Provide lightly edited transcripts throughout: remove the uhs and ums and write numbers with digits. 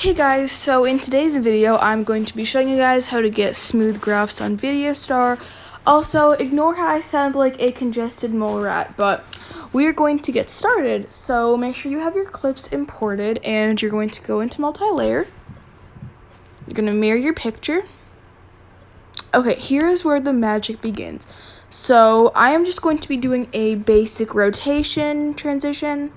Hey guys, so in today's video, I'm going to be showing you guys how to get smooth graphs on Videostar. Also, ignore how I sound like a congested mole rat, but we're going to get started. So make sure you have your clips imported, and you're going to go into multi-layer. You're going to mirror your picture. Okay, here's where the magic begins. So I am just going to be doing a basic rotation transition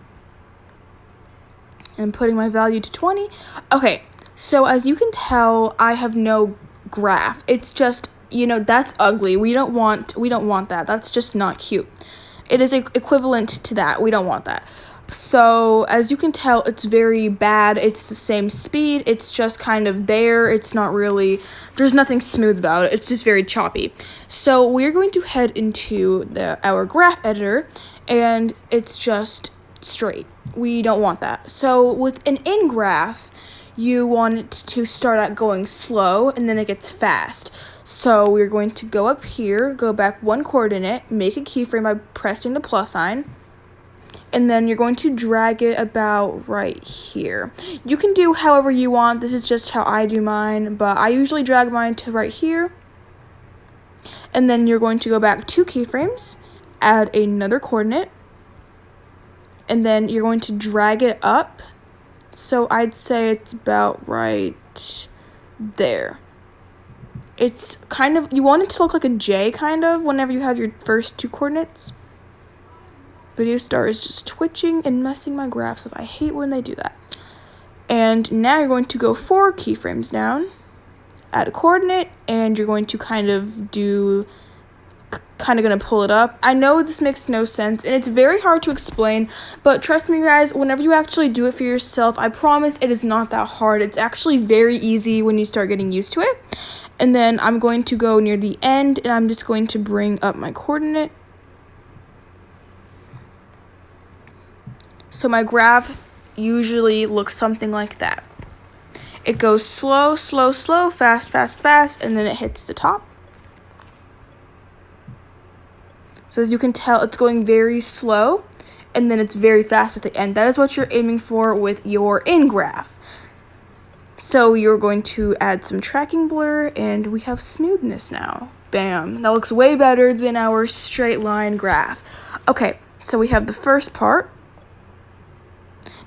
and putting my value to 20. Okay, so as you can tell, I have no graph. It's just, that's ugly. We don't want that. That's just not cute. It is equivalent to that. We don't want that. So as you can tell, it's very bad. It's the same speed. It's just kind of there. It's not really, there's nothing smooth about it. It's just very choppy. So we're going to head into our graph editor, and it's just straight. We don't want that. So with an graph, you want it to start out going slow and then it gets fast. So we're going to go up here, go back one coordinate, make a keyframe by pressing the plus sign, and then you're going to drag it about right here. You can do however you want. This is just how I do mine, but I usually drag mine to right here. And then you're going to go back 2 keyframes, add another coordinate, and then you're going to drag it up. So I'd say it's about right there. It's kind of, you want it to look like a J kind of whenever you have your first 2 coordinates. Videostar is just twitching and messing my graphs up. I hate when they do that. And now you're going to go 4 keyframes down, add a coordinate, and you're going to kind of gonna pull it up. I know this makes no sense and it's very hard to explain, but trust me guys, whenever you actually do it for yourself, I promise it is not that hard. It's actually very easy when you start getting used to it. And then I'm going to go near the end and I'm just going to bring up my coordinate. So my graph usually looks something like that. It goes slow, slow, slow, fast, fast, fast, and then it hits the top. So as you can tell, it's going very slow, and then it's very fast at the end. That is what you're aiming for with your graph. So you're going to add some tracking blur, and we have smoothness now. Bam. That looks way better than our straight line graph. Okay, so we have the first part.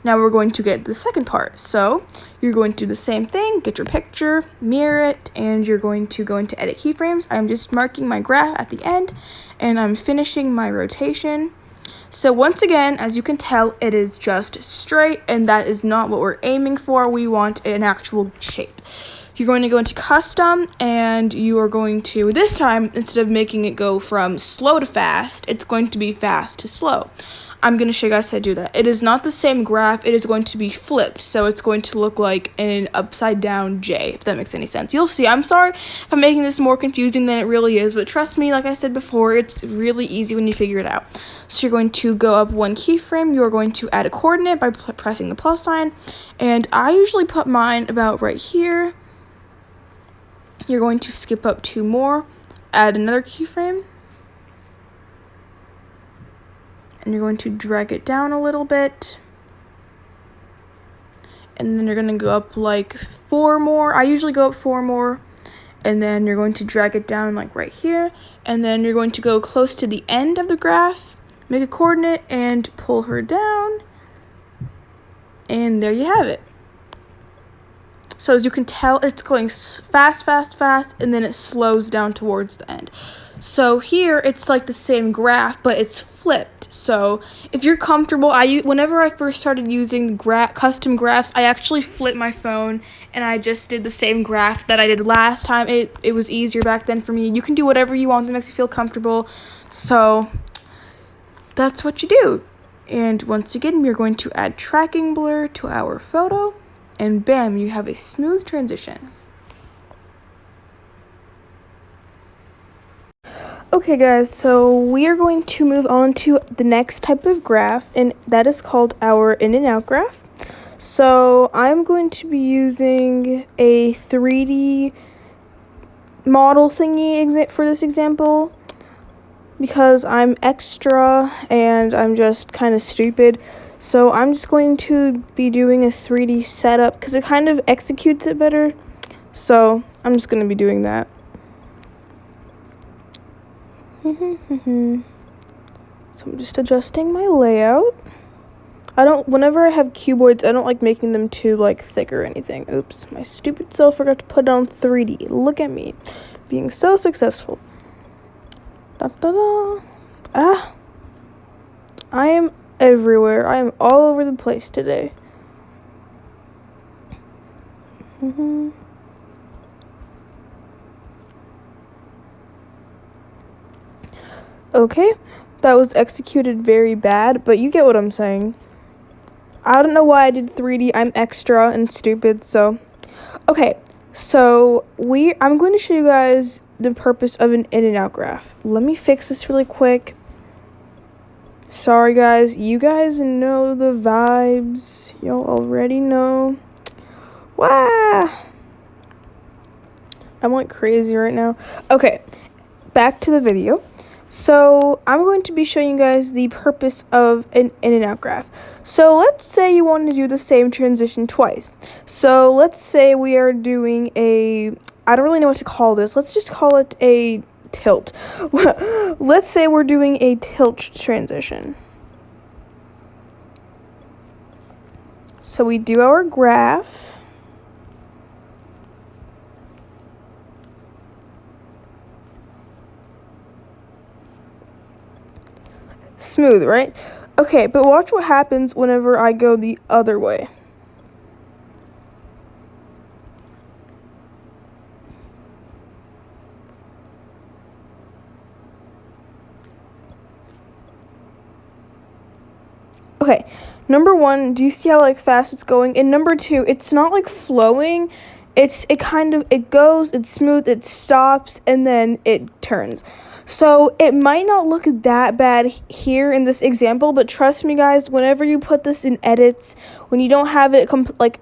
Now we're going to get the second part. So you're going to do the same thing, get your picture, mirror it, and you're going to go into edit keyframes. I'm just marking my graph at the end, and I'm finishing my rotation. So once again, as you can tell, it is just straight, and that is not what we're aiming for. We want an actual shape. You're going to go into custom, and you are going to, this time, instead of making it go from slow to fast, it's going to be fast to slow. I'm going to show you guys how to do that. It is not the same graph. It is going to be flipped. So it's going to look like an upside down J, if that makes any sense. You'll see. I'm sorry if I'm making this more confusing than it really is, but trust me, like I said before, it's really easy when you figure it out. So you're going to go up 1 keyframe. You're going to add a coordinate by pressing the plus sign. And I usually put mine about right here. You're going to skip up 2 more, add another keyframe. And you're going to drag it down a little bit. And then you're going to go up like 4 more. I usually go up 4 more. And then you're going to drag it down like right here. And then you're going to go close to the end of the graph, make a coordinate, and pull her down. And there you have it. So as you can tell, it's going fast, fast, fast, and then it slows down towards the end. So here, it's like the same graph, but it's flipped. So if you're comfortable, whenever I first started using custom graphs, I actually flipped my phone, and I just did the same graph that I did last time. It was easier back then for me. You can do whatever you want that makes you feel comfortable. So that's what you do. And once again, we're going to add tracking blur to our photo. And bam, you have a smooth transition. Okay guys, so we are going to move on to the next type of graph, and that is called our InOut Graph. So I'm going to be using a 3D model thingy for this example, because I'm extra and I'm just kind of stupid. So I'm just going to be doing a 3D setup because it kind of executes it better. So I'm just going to be doing that. So I'm just adjusting my layout. Whenever I have cuboids, I don't like making them too, like, thick or anything. Oops, my stupid self forgot to put it on 3D. Look at me, being so successful. Da-da-da. Ah. I am everywhere. I am all over the place today. Okay, that was executed very bad, but you get what I'm saying. I don't know why I did 3D. I'm extra and stupid, so. Okay, so I'm going to show you guys the purpose of an InOut graph. Let me fix this really quick. Sorry, guys. You guys know the vibes. Y'all already know. Wah! I'm like crazy right now. Okay, back to the video. So I'm going to be showing you guys the purpose of an InOut graph. So let's say you want to do the same transition twice. So let's say we are doing I don't really know what to call this. Let's just call it a tilt. Let's say we're doing a tilt transition. So we do our graph. Smooth, right? Okay, but watch what happens whenever I go the other way. Okay, number one, do you see how like fast it's going? And number two, it's not like flowing. It goes, it's smooth, it stops, and then it turns. So it might not look that bad here in this example, but trust me, guys, whenever you put this in edits, when you don't have it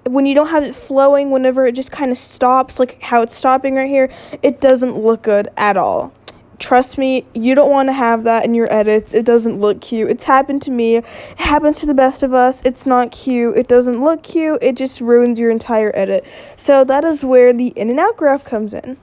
when you don't have it flowing, whenever it just kind of stops, like how it's stopping right here, it doesn't look good at all. Trust me, you don't want to have that in your edits. It doesn't look cute. It's happened to me. It happens to the best of us. It's not cute. It doesn't look cute. It just ruins your entire edit. So that is where the InOut graph comes in.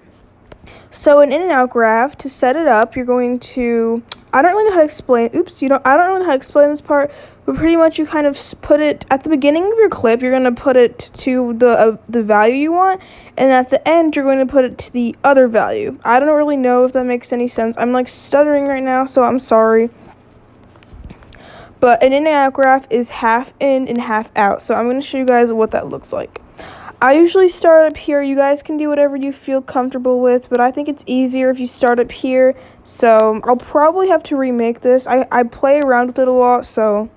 So an InOut graph, to set it up, you're going to, I don't really know how to explain, I don't really know how to explain this part, but pretty much you kind of put it, at the beginning of your clip, you're going to put it to the value you want, and at the end, you're going to put it to the other value. I don't really know if that makes any sense. I'm like stuttering right now, so I'm sorry. But an InOut graph is half in and half out, so I'm going to show you guys what that looks like. I usually start up here. You guys can do whatever you feel comfortable with, but I think it's easier if you start up here. So I'll probably have to remake this. I play around with it a lot, so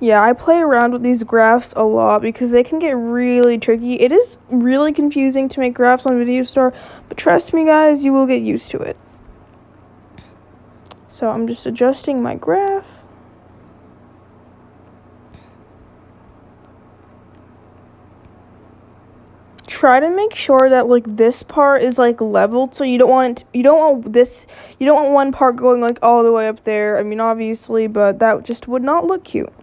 yeah, I play around with these graphs a lot because they can get really tricky. It is really confusing to make graphs on Videostar, but trust me, guys, you will get used to it. So I'm just adjusting my graph. Try to make sure that like this part is like leveled, so you don't want one part going like all the way up there. I mean, obviously, but that just would not look cute.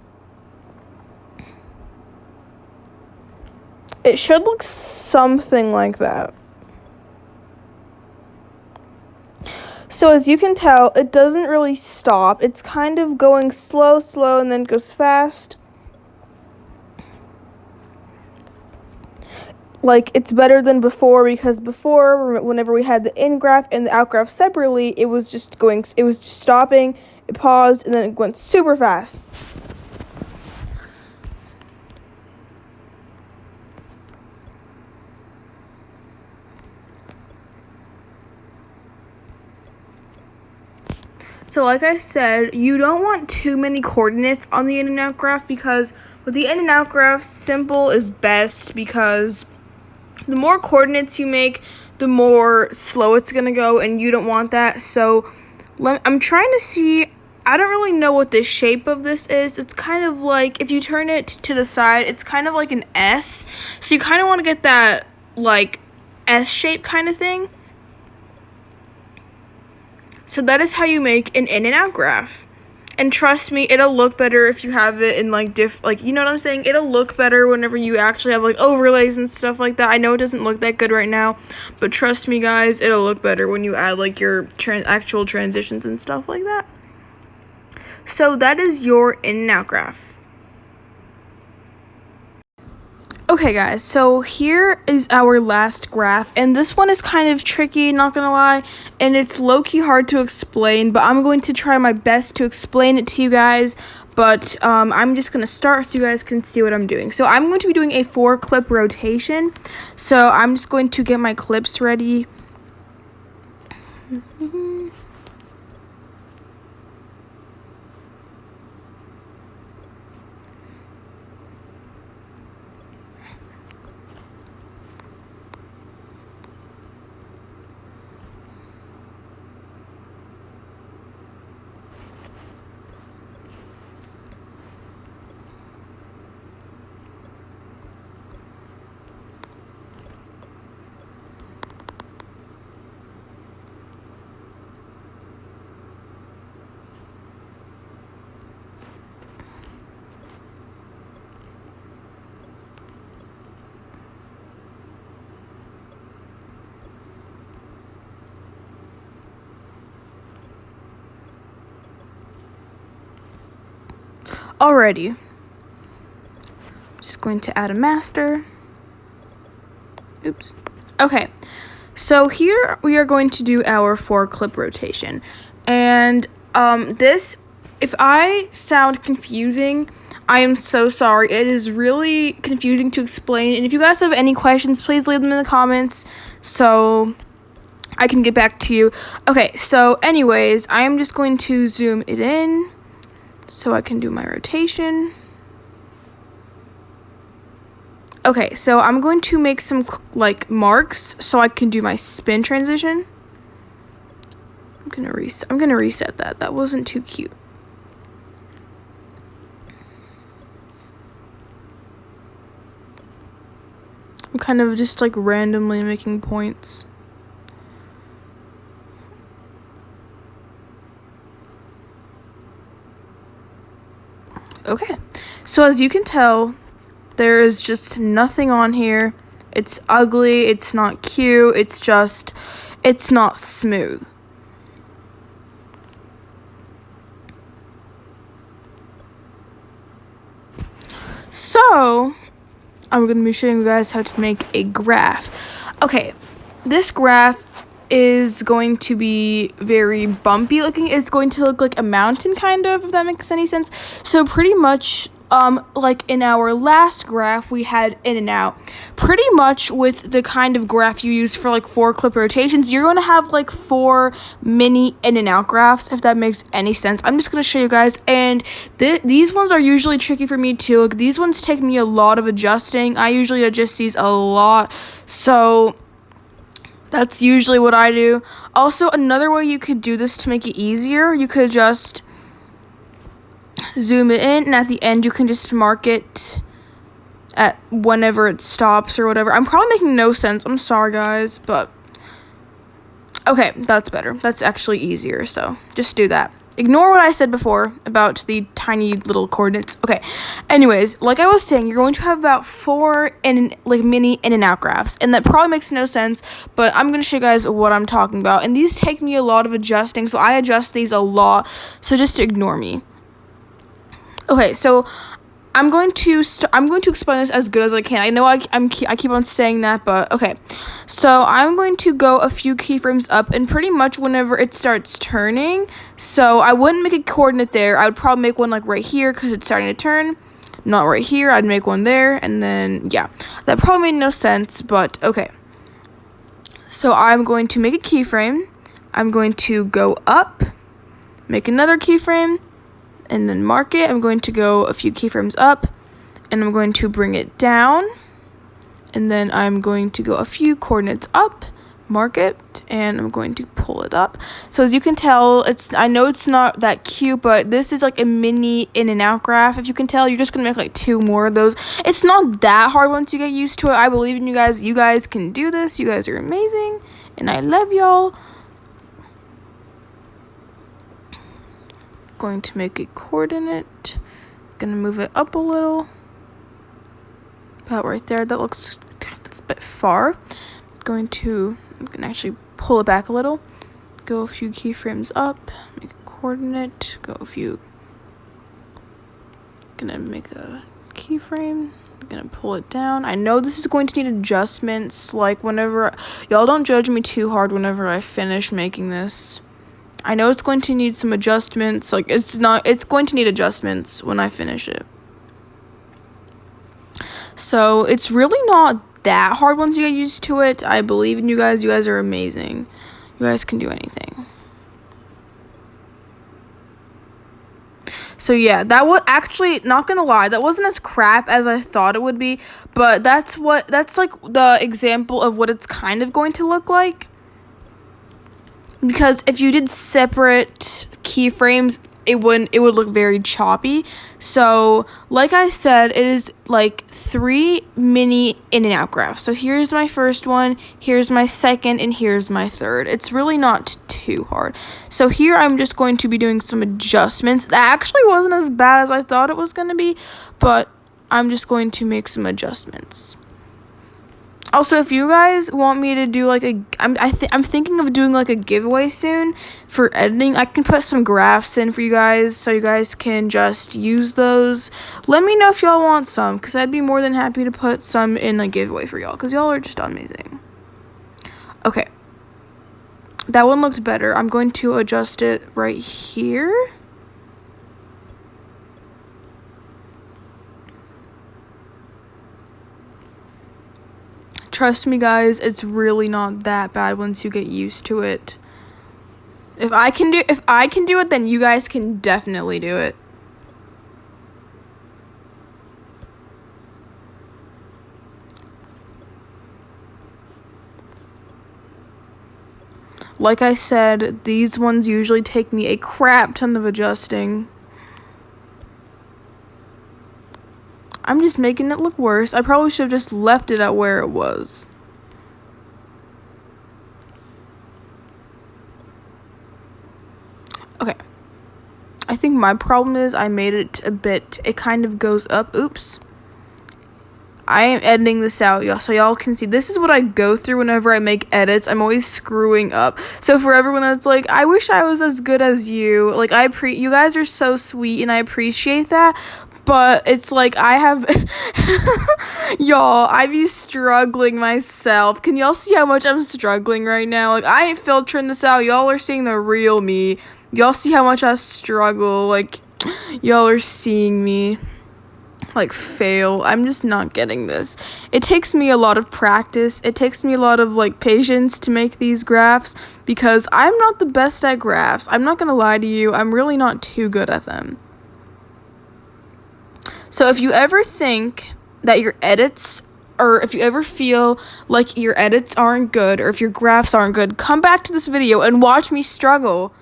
It should look something like that. So as you can tell, it doesn't really stop. It's kind of going slow, and then goes fast. Like, it's better than before, because before, whenever we had the in graph and the out graph separately, it was just stopping, it paused, and then it went super fast. So like I said, you don't want too many coordinates on the in and out graph, because with the in and out graph, simple is best, because the more coordinates you make, the more slow it's going to go, and you don't want that. So I'm trying to see, I don't really know what the shape of this is. It's kind of like, if you turn it to the side, it's kind of like an S. So you kind of want to get that, like, S shape kind of thing. So so that is how you make an in and out graph. And trust me, it'll look better if you have it in like you know what I'm saying? It'll look better whenever you actually have like overlays and stuff like that. I know it doesn't look that good right now, but trust me guys, it'll look better when you add like your actual transitions and stuff like that. So that is your in and out graph. Okay guys, so here is our last graph, and this one is kind of tricky, not gonna lie, and it's low-key hard to explain, but I'm going to try my best to explain it to you guys, but I'm just gonna start so you guys can see what I'm doing. So I'm going to be doing a 4-clip rotation, so I'm just going to get my clips ready. Alrighty, just going to add a master. Oops. Okay, so here we are going to do our 4-clip rotation, and this, if I sound confusing, I am so sorry. It is really confusing to explain, and if you guys have any questions, please leave them in the comments so I can get back to you. Okay, so anyways, I am just going to zoom it in so I can do my rotation. Okay, so I'm going to make some like marks so I can do my spin transition. I'm gonna reset that. That wasn't too cute. I'm kind of just like randomly making points. Okay, so as you can tell, there is just nothing on here. It's ugly, it's not cute, it's not smooth. So, I'm going to be showing you guys how to make a graph. Okay, this graph is going to be very bumpy looking. It's going to look like a mountain kind of, if that makes any sense. So pretty much like in our last graph we had in and out, pretty much with the kind of graph you use for like 4-clip rotations, you're going to have like 4 mini in and out graphs, if that makes any sense. I'm just going to show you guys, and these ones are usually tricky for me too. Like, these ones take me a lot of adjusting. I usually adjust these a lot, so that's usually what I do. Also, another way you could do this to make it easier, you could just zoom it in, and at the end you can just mark it at whenever it stops or whatever. I'm probably making no sense. I'm sorry guys, but okay, that's better. That's actually easier, so just do that. Ignore what I said before about the tiny little coordinates. Okay, anyways, like I was saying, you're going to have about 4 mini in and out graphs, and that probably makes no sense, but I'm going to show you guys what I'm talking about, and these take me a lot of adjusting, so I adjust these a lot, so just ignore me. Okay, so I'm going to explain this as good as I can. I know I keep on saying that, but okay. So I'm going to go a few keyframes up, and pretty much whenever it starts turning, so I wouldn't make a coordinate there. I would probably make one like right here because it's starting to turn. Not right here. I'd make one there, and then yeah, that probably made no sense, but okay. So I'm going to make a keyframe. I'm going to go up, make another keyframe, and then mark it. I'm going to go a few keyframes up, and I'm going to bring it down, and then I'm going to go a few coordinates up, mark it, and I'm going to pull it up. So as you can tell, I know it's not that cute, but this is like a mini in and out graph. If you can tell, you're just gonna make like 2 more of those. It's not that hard once you get used to it. I believe in you guys. You guys can do this. You guys are amazing, and I love y'all. Going to make a coordinate. Gonna move it up a little. About right there. That's a bit far. I'm gonna actually pull it back a little. Go a few keyframes up. Make a coordinate. Gonna make a keyframe. Gonna pull it down. I know this is going to need adjustments. Like whenever y'all don't judge me too hard whenever I finish making this. I know it's going to need some adjustments. Like it's going to need adjustments when I finish it. So it's really not that hard once you get used to it. I believe in you guys. You guys are amazing. You guys can do anything. So yeah, that was actually, not gonna lie, that wasn't as crap as I thought it would be, but that's like the example of what it's kind of going to look like. Because if you did separate keyframes, it would look very choppy. So like I said, it is like 3 mini InOut graphs. So here's my first one, here's my second, and here's my third. It's really not too hard. So here I'm just going to be doing some adjustments. That actually wasn't as bad as I thought it was going to be, but I'm just going to make some adjustments. Also, if you guys want me to do like I'm thinking of doing like a giveaway soon for editing. I can put some graphs in for you guys so you guys can just use those. Let me know if y'all want some, because I'd be more than happy to put some in a giveaway for y'all, because y'all are just amazing. Okay. That one looks better. I'm going to adjust it right here. Trust me, guys, it's really not that bad once you get used to it. If I can do it, then you guys can definitely do it. Like I said, these ones usually take me a crap ton of adjusting. I'm just making it look worse. I probably should have just left it at where it was. Okay. I think my problem is I made it it kind of goes up. Oops. I am editing this out, y'all, so y'all can see. This is what I go through whenever I make edits. I'm always screwing up. So for everyone that's like, I wish I was as good as you. Like, you guys are so sweet, and I appreciate that. But it's like y'all, I be struggling myself. Can y'all see how much I'm struggling right now? Like, I ain't filtering this out. Y'all are seeing the real me. Y'all see how much I struggle. Like, y'all are seeing me, like, fail. I'm just not getting this. It takes me a lot of practice. It takes me a lot of, like, patience to make these graphs, because I'm not the best at graphs. I'm not gonna lie to you. I'm really not too good at them. So if you ever think that your edits, or if you ever feel like your edits aren't good, or if your graphs aren't good, come back to this video and watch me struggle.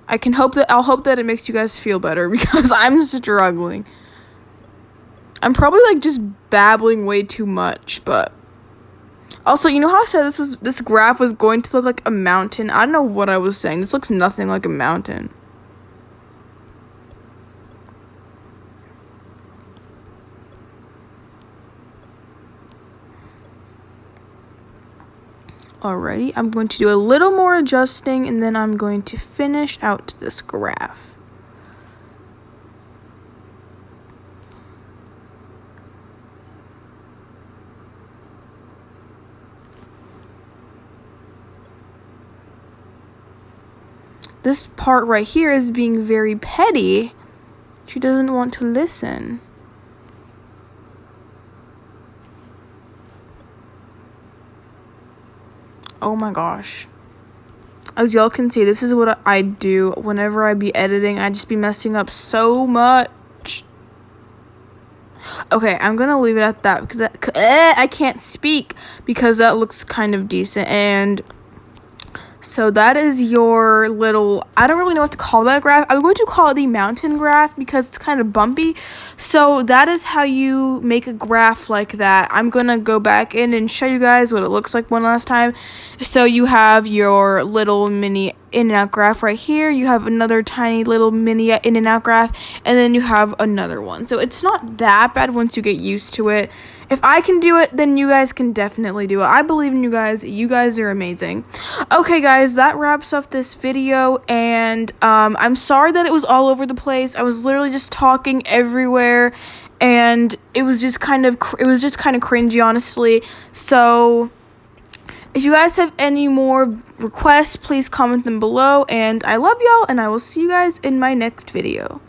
I'll hope that it makes you guys feel better, because I'm struggling. I'm probably like just babbling way too much, but also, you know how I said this graph was going to look like a mountain? I don't know what I was saying. This looks nothing like a mountain. Alrighty, I'm going to do a little more adjusting, and then I'm going to finish out this graph. This part right here is being very petty. She doesn't want to listen. Oh my gosh. As y'all can see, this is what I do whenever I be editing. I just be messing up so much. Okay, I'm gonna leave it at that, because I can't speak, because that looks kind of decent. And so that is your little, I don't really know what to call that graph. I'm going to call it the mountain graph, because it's kind of bumpy. So that is how you make a graph like that. I'm going to go back in and show you guys what it looks like one last time. So you have your little mini InOut Graph right here. You have another tiny little mini InOut Graph, and then you have another one. So it's not that bad once you get used to it. If I can do it, then you guys can definitely do it. I believe in you guys. You guys are amazing. Okay, guys, that wraps up this video, and I'm sorry that it was all over the place. I was literally just talking everywhere, and it was just kind of cringy, honestly. So if you guys have any more requests, please comment them below, and I love y'all, and I will see you guys in my next video.